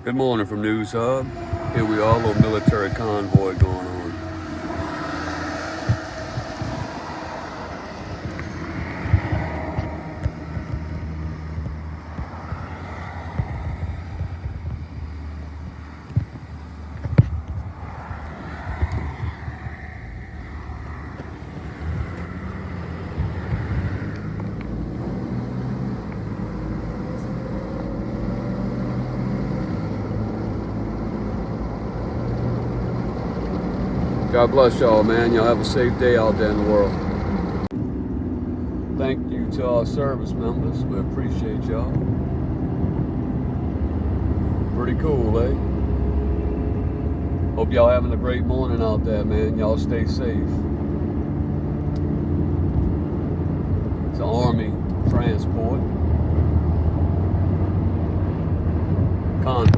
Good morning from News Hub. Here we are, a little military convoy going on. God bless y'all, man. Y'all have a safe day out there in the world. Thank you to our service members. We appreciate y'all. Pretty cool, eh? Hope y'all having a great morning out there, man. Y'all stay safe. It's an Army transport convoy.